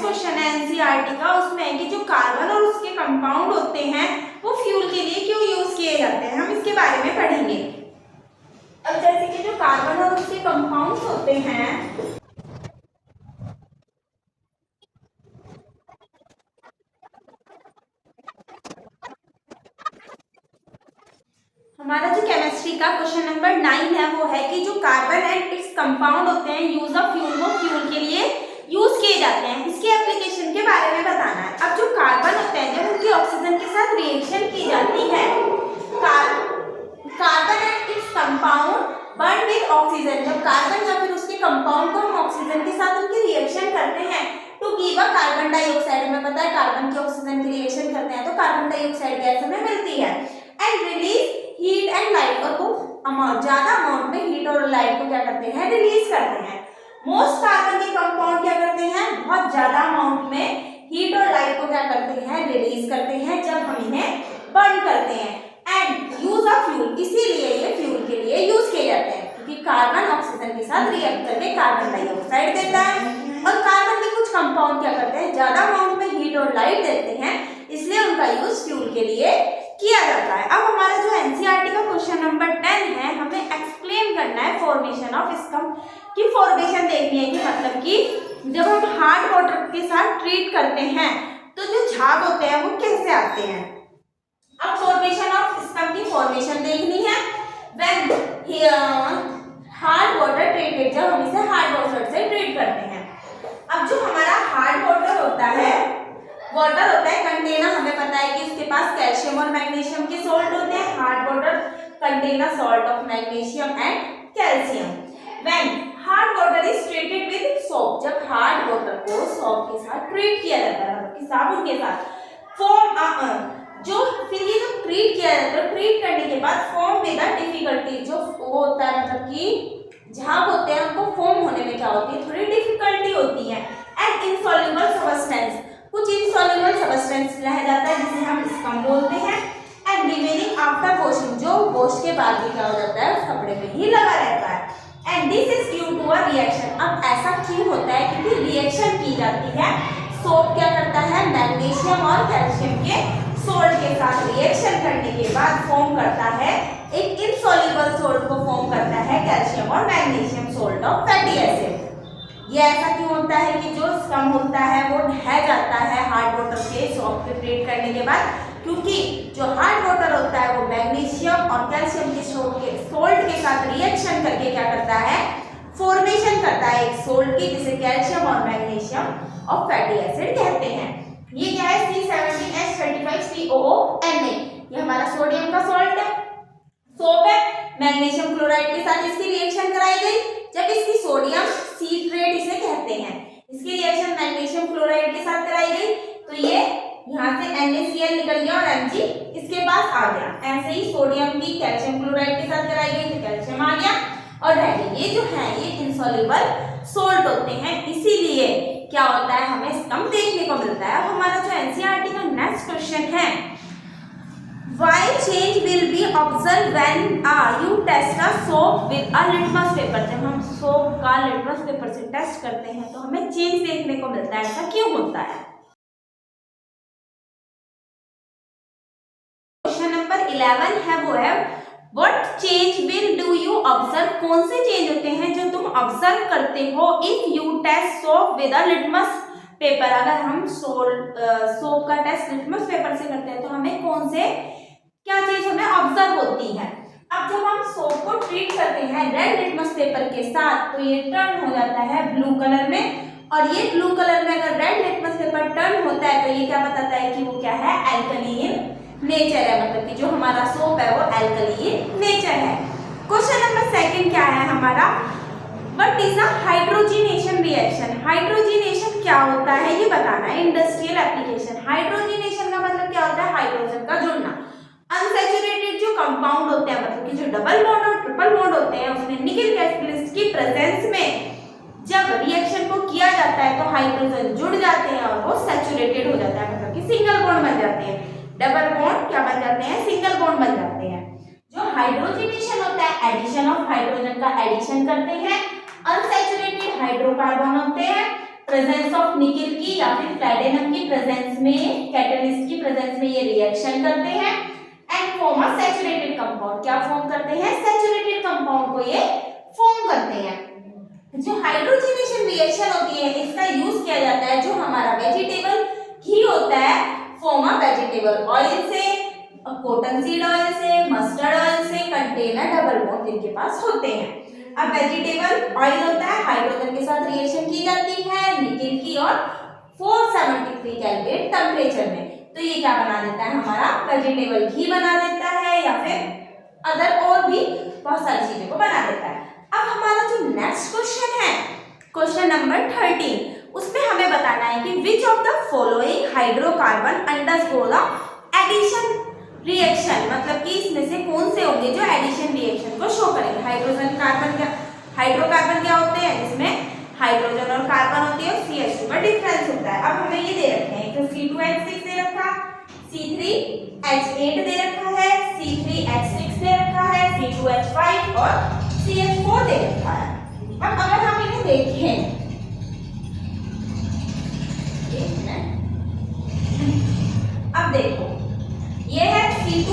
Question है NCERT का, उसमें है कि जो कार्बन और उसके कंपाउंड होते हैं वो फ्यूल के लिए क्यों यूज किए जाते हैं, हम इसके बारे में पढ़ेंगे। अब जैसे कि जो कार्बन और उसके कंपाउंड्स होते हैं, हमारा जो केमिस्ट्री का क्वेश्चन नंबर 9 है वो है कि जो कार्बन एंड इट्स कंपाउंड होते हैं यूज ऑफ फ्यूल, वो फ्यूल के लिए यूज किए जाते हैं, इसके एप्लीकेशन के बारे में बताना है। अब जो कार्बन होते हैं जब उनकी ऑक्सीजन के साथ रिएक्शन की जाती है, carbon and its compound burn with oxygen, जब कार्बन या फिर उसके कंपाउंड को हम ऑक्सीजन के साथ उनकी रिएक्शन करते हैं तो गिव अ कार्बन डाइऑक्साइड, हमें पता है कार्बन की ऑक्सीजन की रिएक्शन करते हैं तो कार्बन डाइऑक्साइड गैस हमें मिलती है, and release heat and light, और वो ज्यादा अमाउंट में हीट और लाइट को क्या करते हैं, रिलीज करते हैं। मोस्ट कार्बन के कंपाउंड क्या करते हैं, बहुत ज्यादा अमाउंट में हीट और लाइट को क्या करते हैं, रिलीज करते हैं जब हम इन्हें बर्न करते हैं। एंड यूज ऑफ फ्यूल, इसीलिए ये फ्यूल के लिए यूज किए जाते हैं क्योंकि कार्बन ऑक्सीजन के साथ रिएक्ट करके कार्बन डाइऑक्साइड देता है और कार्बन के कुछ कंपाउंड क्या करते हैं, ज्यादा अमाउंट में हीट और लाइट देते हैं, इसलिए उनका यूज फ्यूल के लिए किया जाता है। अब हमारा जो एनसीईआरटी का क्वेश्चन नंबर 10 है, हमें एक्सप्लेन करना है फॉर्मेशन ऑफ स्कम की फॉर्मेशन देखनी है कि मतलब कि जब हम हार्ड वाटर के साथ ट्रीट करते हैं तो जो झाग होते हैं वो कैसे आते हैं। अब फॉर्मेशन ऑफ स्कम की फॉर्मेशन देखनी है व्हेन हार्ड वाटर ट्रीटेड, जब हम इसे हार्ड वाटर से ट्रीट करते हैं। अब जो हमारा हार्ड वाटर होता है कंटेनर, हमें पता है कि इसके पास कैल्शियम और मैग्नीशियम के सॉल्ट होते हैं। Hard water container salt of magnesium and calcium. When hard water is treated with soap, जब हार्ड वाटर को सोप के साथ ट्रीट किया जाता है, मतलब कि साबुन के साथ, फॉर्म जो फिर ये जो ट्रीट किया जाता है, ट्रीट करने के बाद फॉर्म विद अ डिफिकल्टी, जो वो होता है मतलब कि झाग होते हैं उनको फॉर्म होने में क्या होती है, थोड़ी डिफिकल्टी होती है। एंड इनसॉल्युबल सब्सटेंस, कुछ इनसॉल्युबल सब्सटेंस रह जाता है जिसे हम स्कम बोलते हैं। एंड रिमेनिंग आफ्टर वॉशिंग, जो वॉश के बाद भी क्या हो जाता है उस कपड़े पे ही लगा रहता है। And this is due to a reaction, अब ऐसा क्यों होता है, क्योंकि रिएक्शन की जाती है। सोप क्या करता है, मैग्नीशियम और कैल्शियम के सोल्ट के साथ रिएक्शन करने के बाद फॉर्म करता है एक इनसॉल्युबल सोल्ट को फॉर्म करता है कैल्शियम और magnesium salt of fatty acid. ये ऐसा क्यों होता है कि जो स्कम होता है वो ढह जाता है हार्ड वाटर के सोप पे ट्रीट करने के बाद, क्योंकि जो हार्ड वाटर होता है वो मैग्नीशियम और कैल्शियम के सोल्ट के साथ रिएक्शन करके क्या करता है, फॉर्मेशन करता है एक सोल्ट की, जिसे कैल्शियम और मैग्नीशियम और फैटी एसिड कहते हैं। ये क्या है, C17H35COONA, ये हमारा सोडियम का सॉल्ट है, सोप है। मैग्नीशियम क्लोराइड के साथ इसकी रिएक्शन कराई गई, जब इसकी सोडियम सीट्रेट इसे कहते हैं, इसकी रिएक्शन मैग्नीशियम क्लोराइड के साथ कराई गई तो ये यहाँ से NaCl निकल गया और Mg इसके पास आ गया। ऐसे ही सोडियम की कैल्शियम क्लोराइड के साथ कराई गई तो कैल्शियम आ गया और रह गई। ये जो है ये इनसॉल्युबल सोल्ट होते हैं, इसीलिए क्या होता है, हमें स्कम देखने को मिलता है। अब हमारा जो एनसीईआरटी का नेक्स्ट क्वेश्चन है, why change will be observed when you test a soap with a litmus paper, जब हम सोप का लिटमस पेपर से टेस्ट करते हैं तो हमें चेंज देखने को मिलता है, ऐसा क्यों होता है। क्वेश्चन नंबर 11 है वो है what change will do you observe, कौन से चेंज होते हैं जो तुम ऑब्जर्व करते हो if you test soap with a litmus paper, अगर हम सोप का टेस्ट लिटमस पेपर से करते हैं तो हमें कौन से क्या चीज हमें ऑब्जर्व होती है। अब जब हम सोप को ट्रीट करते हैं रेड लिटमस पेपर के साथ तो ये टर्न हो जाता है ब्लू कलर में, और ये ब्लू कलर में अगर रेड लिटमस पेपर टर्न होता है तो ये क्या बताता है कि वो क्या है, एल्कलीन नेचर है, मतलब कि जो हमारा सोप है वो एल्कलीन नेचर है। क्वेश्चन नंबर 2 क्या है हमारा, what is a hydrogenation reaction, hydrogenation क्या होता है ये बताना है। इंडस्ट्रियल एप्लीकेशन, हाइड्रोजिनेशन का मतलब क्या होता है, हाइड्रोजन का जुड़ना। अनसैचुरेटेड जो कंपाउंड होते हैं, मतलब कि जो डबल बॉन्ड और ट्रिपल बॉन्ड होते हैं, उसमें निकेल कैटलिस्ट की प्रेजेंस में जब रिएक्शन को किया जाता है तो हाइड्रोजन जुड़ जाते हैं और वो सैचुरेटेड हो जाता है, मतलब कि सिंगल बॉन्ड बन जाते हैं। डबल बॉन्ड क्या बन जाते हैं, सिंगल बॉन्ड बन जाते हैं। जो हाइड्रोजिनेशन होता है, एडिशन ऑफ हाइड्रोजन का एडिशन करते हैं। अनसैचुरेटेड हाइड्रोकार्बन होते हैं प्रेजेंस ऑफ निकेल की या फिर प्लैटिनम की प्रेजेंस में, कैटलिस्ट की प्रेजेंस में ये रिएक्शन करते हैं and form a saturated compound. क्या फॉर्म करते हैं? सैचुरेटेड कंपाउंड को ये फॉर्म करते हैं। जो हाइड्रोजनेशन रिएक्शन होती है इसका यूज किया जाता है जो हमारा वेजिटेबल घी होता है, फॉर्म अ वेजिटेबल ऑयल से, कॉटन सीड ऑयल से, मस्टर्ड ऑयल से, कंटेनर डबल बॉन्ड जिनके पास होते हैं। अब वेजिटेबल ऑयल होता है, हाइड्रोजन के साथ रिएक्शन की जाती है निकेल की और 473 केल्विन टेम्परेचर में, तो ये क्या बना देता है? हमारा वेजिटेबल घी बना देता है या फिर अदर और भी बहुत सारी चीजों को बना देता है। अब हमारा जो नेक्स्ट क्वेश्चन है, क्वेश्चन नंबर 13, उसमें हमें बताना है कि which of the following hydrocarbon undergo the addition reaction, मतलब कि इसमें से कौन से होंगे जो एडिशन रिएक्शन को शो करेंगे। हाइड्रोजन कार्बन क्या, हाइड्रोकार्बन क्या होते हैं? जिसमें हाइड्रोजन और कार्बन होती है, CH2 का डिफरेंस होता है। अब हमें ये दे रखे हैं, तो C2H6 दे रखा, C3H8 दे रखा है, C3H6 दे रखा है, C2H5 और CH4 दे रखा है। अब अगर हम इन्हें देखें, अब देखो ये है C2,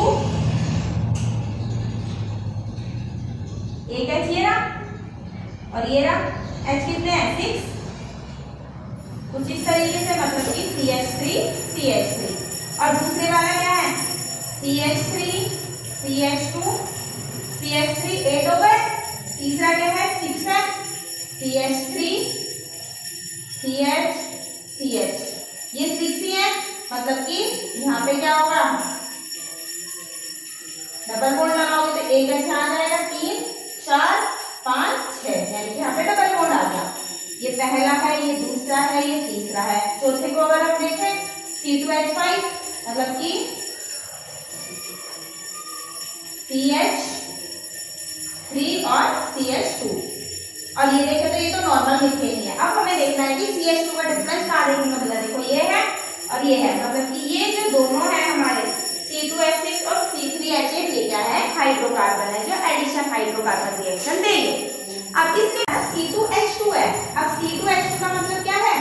एक H ये रहा और ये रहा, H कितने हैं? 6, कुछ इस तरीके से, मतलब कि CH3 और दूसरे वाला क्या है? CH3 CH2 CH3 8 हो गए, तीसरा क्या है? 6 है, CH3 CH ये 6 ही है, मतलब कि यहाँ पे क्या होगा? डबल बॉन्ड लगाओगे तो एक अच्छा आ जाएगा, 3 4 5 6, यानी कि यहाँ पे डबल बॉन्ड आ गया। ये पहला है, ये दूसरा है, ये तीसरा है। चौथे को अगर हम देखें C2H5, मतलब कि CH3 और CH2, और ये देखें तो ये तो नॉर्मल मीथेन है। अब हमें देखना है कि CH2 का डिफरेंस कहाँ देखने को मिला। देखो ये है और ये है, मतलब कि ये जो दोनों है हमारे C2H6 और C3H8, ये क्या है? हाइड्रोकार्बन है जो एडिशन हाइड्रोकार्बन रिएक्शन देंगे। अब इसके बाद C2H2 है। अब C2H2 का मतलब क्या है?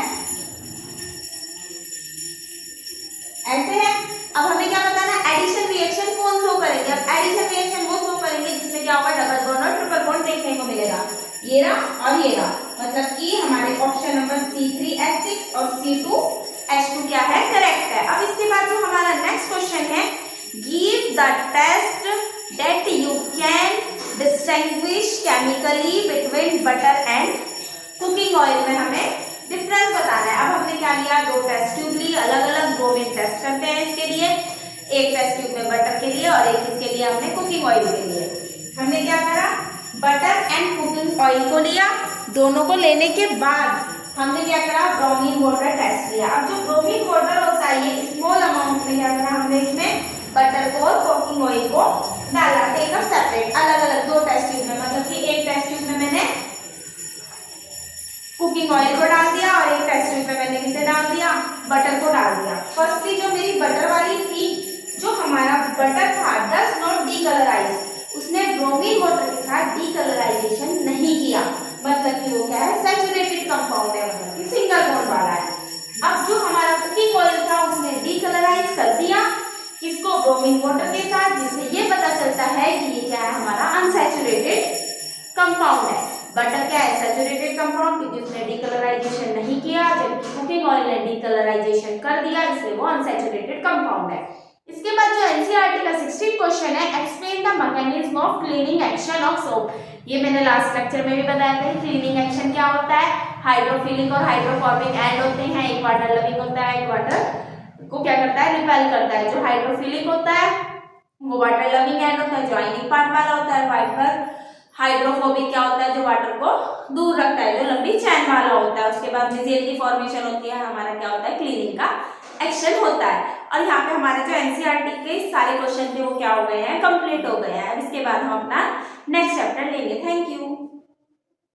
ऐसे है। अब हमें क्या बताना है? एडिशन रिएक्शन कौन शो करेंगे? अब एडिशन रिएक्शन वो शो करेंगे जिसमें क्या होगा? डबल बॉन्ड और ट्रिपल बॉन्ड देखने को मिलेगा, ये रहा और ये रहा, मतलब कि हमारे ऑप्शन नंबर C3H6 और C2H2 क्या है? करेक्ट है। अब इसके बाद जो हमारा नेक्स्ट क्वेश्चन है, give the test that you can distinguish chemically between butter and cooking oil में हमें डिफरेंस बताना है। अब हमने क्या लिया? 2 टेस्ट ट्यूब ली, अलग अलग 2 में टेस्ट करते हैं इसके लिए, एक टेस्ट ट्यूब में बटर के लिए और एक इसके लिए हमने कुकिंग ऑयल के लिए। हमने क्या करा? बटर एंड कुकिंग ऑयल को लिया, दोनों को लेने के बाद हमने क्या करा? ब्रोमीन वाटर टेस्ट लिया। अब जो ब्रोमीन वाटर होता है ये स्मॉल अमाउंट में क्या करा हमने? इसमें बटर को और कुकिंग ऑयल को डाला, टेक अप सेपरेट, अलग अलग 2 टेस्ट ट्यूब में, मतलब कि एक टेस्ट ट्यूब में मैंने कुकिंग ऑयल को डाल दिया और एक टेस्ट ट्यूब में मैंने किसे डाल दिया? बटर को डाल दिया। फर्स्टली जो मेरी बटर वाली थी, जो हमारा बटर था डज नॉट डीकलराइज, उसने ब्रोमीन वाटर के साथ डीकलराइजेशन नहीं किया, मतलब कि वो क्या है? सैचुरेटेड कंपाउंड है, मतलब कि सिंगल बॉन्ड वाला है। अब जो हमारा कुकिंग ऑयल था उसने डीकलराइज कर दिया, किसको? ब्रोमीन वाटर के साथ, जिससे ये पता चलता है कि ये क्या है? हमारा अनसैचुरेटेड कंपाउंड है। बटर क्या है? सैचुरेटेड कंपाउंड, क्योंकि उसने डीकलराइजेशन नहीं किया, जबकि कुकिंग ऑयल ने डीकलराइजेशन कर दिया, इसलिए वो अनसैचुरेटेड कंपाउंड है। इसके बाद जो एनसीईआरटी का 16th क्वेश्चन है, explain the mechanism of cleaning action of soap. ये मैंने लास्ट लेक्चर में भी बताया था कि क्लीनिंग एक्शन क्या होता है? हाइड्रोफिलिक और हाइड्रोफोबिक एंड होते हैं, एक वाटर लविंग होता है, एक वाटर को क्या करता है? रिपेल करता है। जो हाइड्रोफिलिक होता है वो वाटर लविंग एंड होता है, ज्वाइनिंग पार्ट वाला होता है। वाटर हाइड्रोफोबिक क्या होता है? जो वाटर को दूर रखता है, जो लंबी चैन वाला होता है। उसके बाद जेल की फॉर्मेशन होती है, हमारा क्या होता है? क्लीनिंग का एक्शन होता है। और यहाँ पे हमारे जो एनसीईआरटी के सारे क्वेश्चन थे वो क्या हो गए हैं? कंप्लीट हो गए हैं। अब इसके बाद हम अपना नेक्स्ट चैप्टर लेंगे। Thank you.